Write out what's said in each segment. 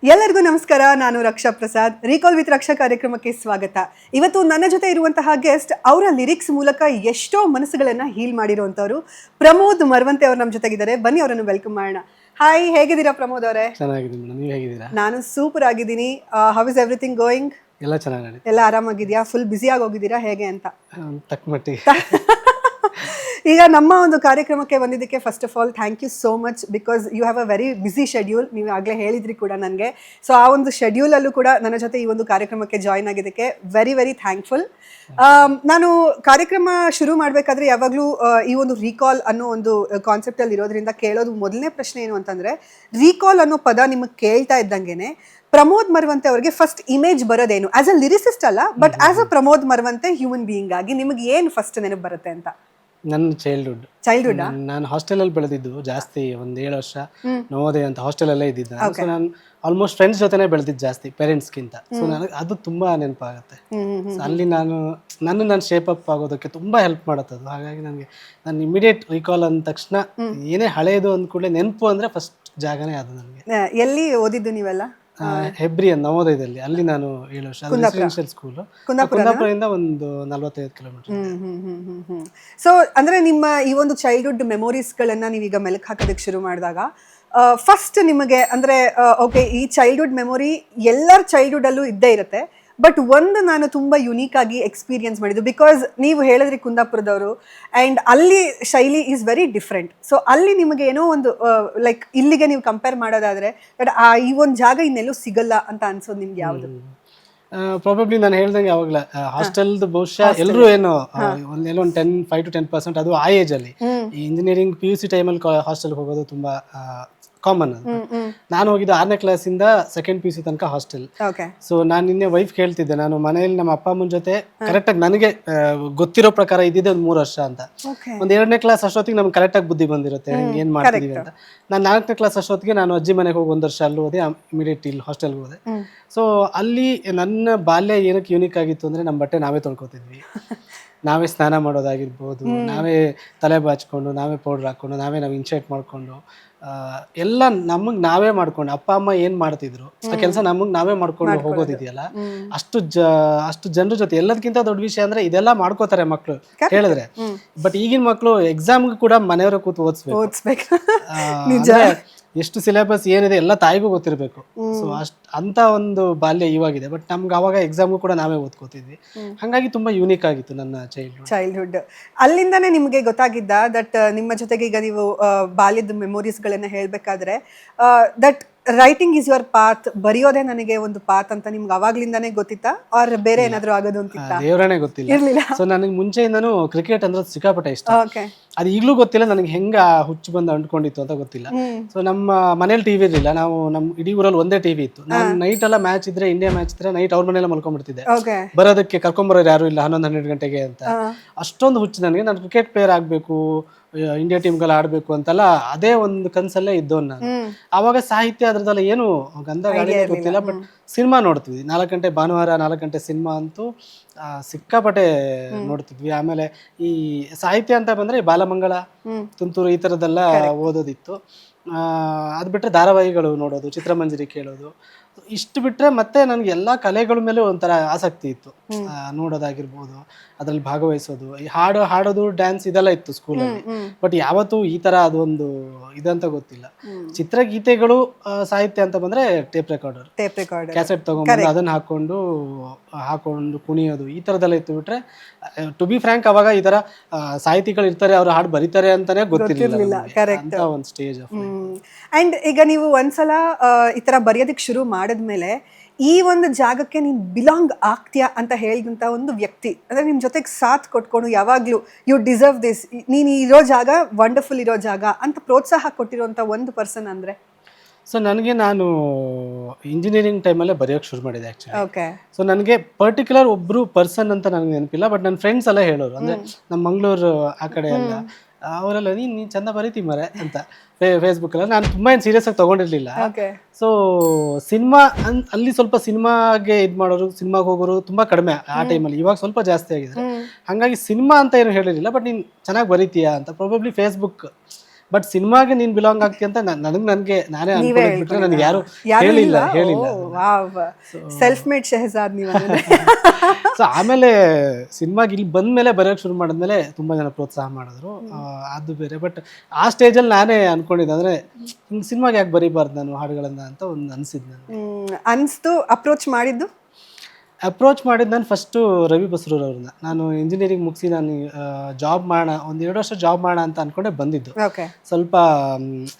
ಎಲ್ಲರಿಗೂ ನಮಸ್ಕಾರ. ನಾನು ರಕ್ಷಾ ಪ್ರಸಾದ್. ರೀಕಾಲ್ ವಿತ್ ರಕ್ಷಾ ಕಾರ್ಯಕ್ರಮಕ್ಕೆ ಸ್ವಾಗತ. ಇವತ್ತು ನನ್ನ ಜೊತೆ ಇರುವಂತಹ ಗೆಸ್ಟ್ ಅವರ ಲಿರಿಕ್ಸ್ ಮೂಲಕ ಎಷ್ಟೋ ಮನಸ್ಸುಗಳನ್ನ ಹೀಲ್ ಮಾಡಿರುವಂತವರು ಪ್ರಮೋದ್ ಮರವಂತೆ ಅವರು ನಮ್ಮ ಜೊತೆಗಿದ್ದಾರೆ. ಬನ್ನಿ ಅವರನ್ನು ವೆಲ್ಕಮ್ ಮಾಡೋಣ. ಹಾಯ್, ಹೇಗಿದ್ದೀರಾ ಪ್ರಮೋದ್ ಅವರೇ? ಚೆನ್ನಾಗಿದ್ದೀನಿ ಮೇಡಮ್, ನೀವು ಹೇಗಿದ್ದೀರಾ? ನಾನು ಸೂಪರ್ ಆಗಿದ್ದೀನಿ. How is everything going? ಎಲ್ಲ ಚೆನ್ನಾಗಿ, ಎಲ್ಲ ಆರಾಮಾಗಿದೆಯಾ? ಫುಲ್ ಬ್ಯುಸಿಯಾಗಿ ಹೋಗಿದ್ದೀರಾ ಹೇಗೆ ಅಂತ? ತಕ್ಕ ಮಟ್ಟಿಗೆ. ಈಗ ನಮ್ಮ ಒಂದು ಕಾರ್ಯಕ್ರಮಕ್ಕೆ ಬಂದಿದ್ದಕ್ಕೆ first of all thank you so much, because you have a very busy schedule. ನೀವು ಆಗಲೇ ಹೇಳಿದ್ರಿ ಕೂಡ ನನಗೆ. ಸೊ ಆ ಒಂದು ಶೆಡ್ಯೂಲಲ್ಲೂ ಕೂಡ ನನ್ನ ಜೊತೆ ಈ ಒಂದು ಕಾರ್ಯಕ್ರಮಕ್ಕೆ ಜಾಯ್ನ್ ಆಗಿದ್ದಕ್ಕೆ ವೆರಿ ವೆರಿ ಥ್ಯಾಂಕ್ಫುಲ್. ನಾನು ಕಾರ್ಯಕ್ರಮ ಶುರು ಮಾಡಬೇಕಾದ್ರೆ ಯಾವಾಗಲೂ ಈ ಒಂದು ರೀಕಾಲ್ ಅನ್ನೋ ಒಂದು ಕಾನ್ಸೆಪ್ಟಲ್ಲಿ ಇರೋದ್ರಿಂದ ಕೇಳೋದು ಮೊದಲನೇ ಪ್ರಶ್ನೆ ಏನು ಅಂತಂದರೆ, ರೀಕಾಲ್ ಅನ್ನೋ ಪದ ನಿಮಗೆ ಕೇಳ್ತಾ ಇದ್ದಂಗೆ ಪ್ರಮೋದ್ ಮರವಂತೆ ಅವರಿಗೆ ಫಸ್ಟ್ ಇಮೇಜ್ ಬರೋದೇನು? ಆಸ್ ಅ ಲಿರಿಸಿಸ್ಟ್ ಅಲ್ಲ, but as a Pramod Maravanthe human being ಆಗಿ ನಿಮಗೆ ಏನು ಫಸ್ಟ್ ನೆನಪು ಬರುತ್ತೆ ಅಂತ? ನನ್ನ ಚೈಲ್ಡ್ಹುಡ್ ನಾನು ಹಾಸ್ಟೆಲಲ್ಲಿ ಬೆಳೆದಿದ್ದು ಜಾಸ್ತಿ. ಒಂದು 7 ವರ್ಷ ನವೋದಯ ಅಂತ ಹಾಸ್ಟೆಲಲ್ಲೇ ಇದ್ದಿದ್ದ. ಸೊ ನಾನು ಆಲ್ಮೋಸ್ಟ್ ಫ್ರೆಂಡ್ಸ್ ಜೊತೆನೇ ಬೆಳೆದಿದ್ದು ಜಾಸ್ತಿ, ಪೇರೆಂಟ್ಸ್ಗಿಂತ. ಸೊ ನನಗೆ ಅದು ತುಂಬಾ ನೆನಪಾಗುತ್ತೆ. ಅಲ್ಲಿ ನಾನು ಶೇಪ್ ಅಪ್ ಆಗೋದಕ್ಕೆ ತುಂಬಾ ಹೆಲ್ಪ್ ಮಾಡುತ್ತೆ ಅದು. ಹಾಗಾಗಿ ನಾನು ಇಮಿಡಿಯೇಟ್ ರೀಕಾಲ್ ಅಂದ ತಕ್ಷಣ ಏನೇ ಹಳೆಯದು ಅಂದ್ಕೂಡಲೇ ನೆನಪು ಅಂದ್ರೆ ಫಸ್ಟ್ ಜಾಗನೇ ಅದು ನನಗೆ. ಎಲ್ಲಿ ಓದಿದ್ದು ನೀವೆಲ್ಲ? ಹೆಬ್ರಿ ನವೋದಯದಲ್ಲಿ. ಅಲ್ಲಿ ನಾನು 7 ವರ್ಷ ರೆಸಿಡೆನ್ಷಿಯಲ್ ಸ್ಕೂಲ್. ಕುಂದಾಪುರದಿಂದ ಒಂದು 45 ಕಿಲೋಮೀಟರ್. ಸೊ ಅಂದ್ರೆ ನಿಮ್ಮ ಈ ಒಂದು ಚೈಲ್ಡ್ಹುಡ್ ಮೆಮೊರೀಸ್ಗಳನ್ನ ನೀವೀಗ ಮೆಲುಕು ಹಾಕೋದಕ್ಕೆ ಶುರು ಮಾಡಿದಾಗ ಫಸ್ಟ್ ನಿಮಗೆ ಅಂದ್ರೆ ಓಕೆ, ಈ ಚೈಲ್ಡ್ಹುಡ್ ಮೆಮೊರಿ ಎಲ್ಲರ ಚೈಲ್ಡ್ಹುಡ್ ಅಲ್ಲೂ ಇದ್ದೇ ಇರುತ್ತೆ, ಬಟ್ ಒಂದು ನಾನು ತುಂಬಾ ಯುನೀಕ್ ಆಗಿ ಎಕ್ಸ್ಪೀರಿಯನ್ಸ್ ಮಾಡಿದ್ದು, ಬಿಕಾಸ್ ನೀವು ಹೇಳಿದ್ರಿ ಕುಂದಾಪುರದವರು, ಆ್ಯಂಡ್ ಅಲ್ಲಿ ಶೈಲಿ ಈಸ್ ವೆರಿ ಡಿಫ್ರೆಂಟ್. ಸೊ ಅಲ್ಲಿ ನಿಮಗೆ ಏನೋ ಒಂದು ಲೈಕ್ ಇಲ್ಲಿಗೆ ನೀವು ಕಂಪೇರ್ ಮಾಡೋದಾದ್ರೆ ಬಟ್ ಈ ಒಂದು ಜಾಗ ಇನ್ನೆಲ್ಲೂ ಸಿಗಲ್ಲ ಅಂತ ಅನ್ಸೋದು ನಿಮ್ಗೆ ಯಾವುದು? ಪ್ರಾಬಬ್ಲಿ ನಾನು ಹೇಳ್ದಂಗೆ ಯಾವಾಗಲ ಹಾಸ್ಟೆಲ್ದು ಬಹುಶಃ ಎಲ್ಲರೂ ಏನೋ ಎಲ್ಲೋ ಒಂದು 5 to 10% ಅದು ಆ ಏಜ್ ಅಲ್ಲಿ. ಈ ಇಂಜಿನಿಯರಿಂಗ್ PUC ಟೈಮಲ್ಲಿ ಹಾಸ್ಟೆಲ್ಗೆ ಹೋಗೋದು ತುಂಬಾ ಕಾಮನ್. ನಾನು ಹೋಗಿದ್ದು 6ನೇ ಕ್ಲಾಸಿಂದ 2nd PUC ತನಕ ಹಾಸ್ಟೆಲ್. ಸೊ ನಾನು ನಿನ್ನೆ ವೈಫ್ ಕೇಳ್ತಿದ್ದೆ, ನಾನು ಮನೆಯಲ್ಲಿ ನಮ್ಮ ಅಪ್ಪ ಅಮ್ಮನ ಜೊತೆ ಕರೆಕ್ಟಾಗಿ ನನಗೆ ಗೊತ್ತಿರೋ ಪ್ರಕಾರ ಇದ್ದಿದ್ದೆ ಒಂದು 3 ವರ್ಷ ಅಂತ. ಒಂದು 2ನೇ ಕ್ಲಾಸ್ ಅಷ್ಟೊತ್ತಿಗೆ ನಮ್ಗೆ ಕರೆಕ್ಟಾಗಿ ಬುದ್ಧಿ ಬಂದಿರುತ್ತೆ ಏನ್ ಮಾಡ್ತಿದೀವಿ ಅಂತ. ನಾನು 4ನೇ ಕ್ಲಾಸ್ ಅಷ್ಟೊತ್ತಿಗೆ ನಾನು ಅಜ್ಜಿ ಮನೆಗೆ ಹೋಗಿ 1 ವರ್ಷ ಅಲ್ಲಿ ಓದಿ ಇಮಿಡಿಯೇಟ್ ಇಲ್ಲಿ ಹಾಸ್ಟೆಲ್ಗೆ ಹೋದೆ. ಸೊ ಅಲ್ಲಿ ನನ್ನ ಬಾಲ್ಯ ಏನಕ್ಕೆ ಯೂನಿಕ್ ಆಗಿತ್ತು ಅಂದ್ರೆ ನಮ್ಮ ಬಟ್ಟೆ ನಾವೇ ತೊಳ್ಕೊತಿದ್ವಿ, ನಾವೇ ಸ್ನಾನ ಮಾಡೋದಾಗಿರ್ಬೋದು, ನಾವೇ ತಲೆ ಬಾಚ್ಕೊಂಡು, ನಾವೇ ಪೌಡರ್ ಹಾಕೊಂಡು, ನಾವು ಇನ್ಶರ್ಟ್ ಮಾಡ್ಕೊಂಡು, ಎಲ್ಲ ನಮಗ್ ನಾವೇ ಮಾಡ್ಕೊಂಡು, ಅಪ್ಪ ಅಮ್ಮ ಏನ್ ಮಾಡ್ತಿದ್ರು ಆ ಕೆಲಸ ನಮಗ್ ನಾವೇ ಮಾಡ್ಕೊಂಡು ಹೋಗೋದಿದೆಯಲ್ಲ, ಅಷ್ಟು ಜನರ ಜೊತೆ. ಎಲ್ಲದಕ್ಕಿಂತ ದೊಡ್ಡ ವಿಷಯ ಅಂದ್ರೆ ಇದೆಲ್ಲ ಮಾಡ್ಕೋತಾರೆ ಮಕ್ಳು ಹೇಳಿದ್ರೆ. ಬಟ್ ಈಗಿನ ಮಕ್ಳು ಎಕ್ಸಾಮ್ಗೂ ಕೂಡ ಮನೆಯವರ ಕೂತು ಓದಿಸ್ಬೇಕು. ಎಷ್ಟು ಸಿಲೆಬಸ್ ಏನಿದೆ ಎಲ್ಲ ತಾಯಿಗೂ ಗೊತ್ತಿರಬೇಕು. ಸೊ ಅಂತ ಒಂದು ಬಾಲ್ಯ ಇವಾಗಿದೆ. ಬಟ್ ನಮ್ಗೆ ಅವಾಗ ಎಕ್ಸಾಮ್ಗೂ ಕೂಡ ನಾವೇ ಓದ್ಕೋತಿದ್ವಿ. ಹಾಗಾಗಿ ತುಂಬಾ ಯೂನಿಕ್ ಆಗಿತ್ತು ನನ್ನ ಚೈಲ್ಡ್ಹುಡ್. ಅಲ್ಲಿಂದಾನೇ ನಿಮಗೆ ಗೊತ್ತಾಗಿದ್ದ ದಟ್ ನಿಮ್ಮ ಜೊತೆಗೆ ಈಗ ನೀವು ಬಾಲ್ಯದ ಮೆಮೊರೀಸ್ಗಳನ್ನ ಹೇಳ್ಬೇಕಾದ್ರೆ that writing is your path, ಬರೆಯೋದೇ ನನಗೆ ಒಂದು ಪಾತ್ ಅಂತ ನಿಮ್ಗೆ ಅವಾಗ್ಲಿಂದಾನೇ ಗೊತ್ತಿತ್ತಾ, ಆರ್ ಬೇರೆ ಏನಾದ್ರು ಆಗೋದು ಅಂತಿತ್ತ? ದೇವರೇ ಗೊತ್ತಿಲ್ಲ. ಸೊ ನನಗೆ ಮುಂಚೆಯಿಂದನೂ ಕ್ರಿಕೆಟ್ ಅಂದ್ರೆ ಸಿಕ್ಕಾಪಟ್ಟೆ ಇಷ್ಟ. ಅದು ಈಗಲೂ ಗೊತ್ತಿಲ್ಲ ನನಗೆ ಹೆಂಗ ಹುಚ್ಚು ಬಂದು ಅಂಟ್ಕೊಂಡಿತ್ತು ಅಂತ ಗೊತ್ತಿಲ್ಲ. ಸೊ ನಮ್ಮ ಮನೇಲಿ ಟಿವಿ ಇರಲಿಲ್ಲ, ನಾವು ನಮ್ಮ ಇಡೀ ಊರಲ್ಲಿ ಒಂದೇ ಟಿವಿ ಇತ್ತು. ನಾನು ನೈಟ್ ಎಲ್ಲ ಮ್ಯಾಚ್ ಇದ್ರೆ, ಇಂಡಿಯಾ ಮ್ಯಾಚ್ ಇದ್ರೆ ನೈಟ್ ಅವ್ರ ಮನೆಯಲ್ಲ ಮಲ್ಕೊಂಡ್ಬಿಡ್ತಿದ್ದೆ. ಬರೋದಕ್ಕೆ ಕರ್ಕೊಂಬರೋರು ಯಾರು ಇಲ್ಲ 11-12 ಗಂಟೆಗೆ ಅಂತ. ಅಷ್ಟೊಂದು ಹುಚ್ಚು ನನಗೆ. ನಾನು ಕ್ರಿಕೆಟ್ ಪ್ಲೇಯರ್ ಆಗ್ಬೇಕು, ಇಂಡಿಯಾ ಟೀಮ್ಗೆಲ್ಲ ಆಡ್ಬೇಕು ಅಂತೆಲ್ಲ ಅದೇ ಒಂದು ಕನ್ಸಲ್ಲೇ ಇದ್ದವನ್ ನಾನು. ಅವಾಗ ಸಾಹಿತ್ಯ ಅದ್ರದ್ದೆಲ್ಲ ಏನು ಗಂಧ ಗಾಳಿ ಗೊತ್ತಿಲ್ಲ. ಬಟ್ ಸಿನಿಮಾ ನೋಡ್ತಿದ್ವಿ 4 ಗಂಟೆ ಭಾನುವಾರ 4 ಗಂಟೆ ಸಿನಿಮಾ ಅಂತೂ ಸಿಕ್ಕಾಪಟ್ಟೆ ನೋಡ್ತಿದ್ವಿ. ಆಮೇಲೆ ಈ ಸಾಹಿತ್ಯ ಅಂತ ಬಂದ್ರೆ ಬಾಲಮಂಗಳ, ತುಂತುರು ಈ ತರದೆಲ್ಲ ಓದೋದಿತ್ತು. ಅದ್ ಬಿಟ್ರೆ ಧಾರಾವಾಹಿಗಳು ನೋಡೋದು, ಚಿತ್ರಮಂಜರಿ ಕೇಳೋದು, ಇಷ್ಟು ಬಿಟ್ರೆ ಮತ್ತೆ ನನ್ಗೆ ಎಲ್ಲಾ ಕಲೆಗಳ ಮೇಲೆ ಒಂಥರ ಆಸಕ್ತಿ ಇತ್ತು. ನೋಡೋದಾಗಿರ್ಬೋದು, ಅದ್ರಲ್ಲಿ ಭಾಗವಹಿಸೋದು, ಈ ಹಾಡೋದು, ಡ್ಯಾನ್ಸ್ ಇದೆಲ್ಲ ಇತ್ತು ಸ್ಕೂಲಲ್ಲಿ. ಬಟ್ ಯಾವತ್ತೂ ಈ ತರ ಅದೊಂದು ಇದಂತ ಗೊತ್ತಿಲ್ಲ. ಚಿತ್ರಗೀತೆಗಳು ಸಾಹಿತ್ಯ ಅಂತ ಬಂದ್ರೆ ಟೇಪ್ ರೆಕಾರ್ಡರ್ ಕ್ಯಾಸೆಟ್ ತಗೊಂಡು ಅದನ್ನ ಹಾಕೊಂಡು ಕುಣಿಯೋದು ಈ ತರದೆಲ್ಲ ಇತ್ತು. ಬಿಟ್ರೆ ಟು ಬಿ ಫ್ರಾಂಕ್ ಅವಾಗ ಈ ತರ ಸಾಹಿತಿಗಳು ಇರ್ತಾರೆ, ಅವ್ರು ಹಾಡು ಬರೀತಾರೆ ಅಂತಾನೆ ಗೊತ್ತಿರಲಿಲ್ಲ. ಒಂದು ಸ್ಟೇಜ್ ಆಫ್. ಅಂಡ್ ಈಗ ನೀವು ಒಂದ್ಸಲ ಈ ತರ ಬರೆಯೋದಕ್ಕೆ ಶುರು ಮಾಡಿದ್ಮೇಲೆ ಈ ಒಂದು ಜಾಗಕ್ಕೆ ನೀನು ಬಿಲಾಂಗ್ ಆಗ್ತೀಯಾ ಅಂತ ಹೇಳಿದಂಥ ಒಂದು ವ್ಯಕ್ತಿ, ಅಂದರೆ ನಿಮ್ಮ ಜೊತೆಗೆ ಸಾಥ್ ಕೊಟ್ಕೊಂಡು ಯಾವಾಗಲೂ ಯು ಡಿಸರ್ವ್ ದಿಸ್, ನೀನು ಇರೋ ಜಾಗ ವಂಡರ್ಫುಲ್ ಇರೋ ಜಾಗ ಅಂತ ಪ್ರೋತ್ಸಾಹ ಕೊಟ್ಟಿರೋಂಥ ಒಂದು ಪರ್ಸನ್ ಅಂದರೆ? ಸೊ ನಾನು ಇಂಜಿನಿಯರಿಂಗ್ ಟೈಮಲ್ಲೇ ಬರೆಯೋಕೆ ಶುರು ಮಾಡಿದೆ ಆ್ಯಕ್ಚುಲಿ. ಸೊ ನನಗೆ ಪರ್ಟಿಕ್ಯುಲರ್ ಒಬ್ಬರು ಪರ್ಸನ್ ಅಂತ ನನಗೆ ನೆನಪಿಲ್ಲ. ಬಟ್ ನನ್ನ ಫ್ರೆಂಡ್ಸ್ ಎಲ್ಲ ಹೇಳೋರು, ಅಂದರೆ ನಮ್ಮ ಮಂಗಳೂರು ಆ ಕಡೆ ಎಲ್ಲ ಅವರೆಲ್ಲ ನೀನು ಚಂದ ಬರೀತಿ ಮರೆ ಅಂತ ಫೇಸ್ಬುಕ್ ಎಲ್ಲ. ನಾನು ತುಂಬಾ ಏನು ಸೀರಿಯಸ್ ಆಗಿ ತಗೊಂಡಿರ್ಲಿಲ್ಲ. ಸೊ ಸಿನಿಮಾ ಅಲ್ಲಿ ಸ್ವಲ್ಪ ಸಿನಿಮಾಗೆ ಇದು ಮಾಡೋರು, ಸಿನಿಮಾಗೆ ಹೋಗೋರು ತುಂಬಾ ಕಡಿಮೆ ಆ ಟೈಮಲ್ಲಿ. ಇವಾಗ ಸ್ವಲ್ಪ ಜಾಸ್ತಿ ಆಗಿದೆ. ಹಾಗಾಗಿ ಸಿನಿಮಾ ಅಂತ ಏನು ಹೇಳಿರಲಿಲ್ಲ. ಬಟ್ ನೀನು ಚೆನ್ನಾಗಿ ಬರೀತೀಯಾ ಅಂತ ಪ್ರಾಬಬ್ಲಿ ಫೇಸ್ಬುಕ್ ಬಟ್ ಸಿನಿಮಾಗೆ ನೀನ್ ಬಿಲಾಂಗ್ ಆಗ್ತಿ ಅಂತ ನನಗೆ ನಾನೇ ಅನ್ಕೊಂಡ್ಬಿಟ್ರೆ ನನಗೆ ಯಾರು ಹೇಳಿಲ್ಲ ಸೆಲ್ಫ್ ಮೇಡ್ ಶೆಹಜಾದ್ ನೀವು. ಸೊ ಆಮೇಲೆ ಸಿನಿಮಾಗೆ ಇಲ್ಲಿ ಬಂದ್ಮೇಲೆ ಬರೆಯೋಕೆ ಶುರು ಮಾಡಿದ್ಮೇಲೆ ತುಂಬಾ ಜನ ಪ್ರೋತ್ಸಾಹ ಮಾಡಿದ್ರು, ಅದು ಬೇರೆ. ಬಟ್ ಆ ಸ್ಟೇಜಲ್ಲಿ ನಾನೇ ಅನ್ಕೊಂಡಿದ್ದೆ ಅಂದ್ರೆ ಹಿಂಗ್ ಸಿನಿಮಾಗೆ ಯಾಕೆ ಬರೀಬಾರ್ದು ನಾನು ಹಾಡುಗಳನ್ನ ಅಂತ ಒಂದು ಅನ್ಸಿದ್ ನನಗೆ. ಅನ್ಸ್ತು. ಅಪ್ರೋಚ್ ಮಾಡಿದ್ದು ನಾನು ಫಸ್ಟು ರವಿ ಬಸ್ರೂರ್ ಅವ್ರನ್ನ. ನಾನು ಇಂಜಿನಿಯರಿಂಗ್ ಮುಗಿಸಿ ನಾನು ಜಾಬ್ ಮಾಡೋಣ, 1-2 ವರ್ಷ ಜಾಬ್ ಮಾಡೋಣ ಅಂತ ಅನ್ಕೊಂಡೆ ಬಂದಿದ್ದು. ಸ್ವಲ್ಪ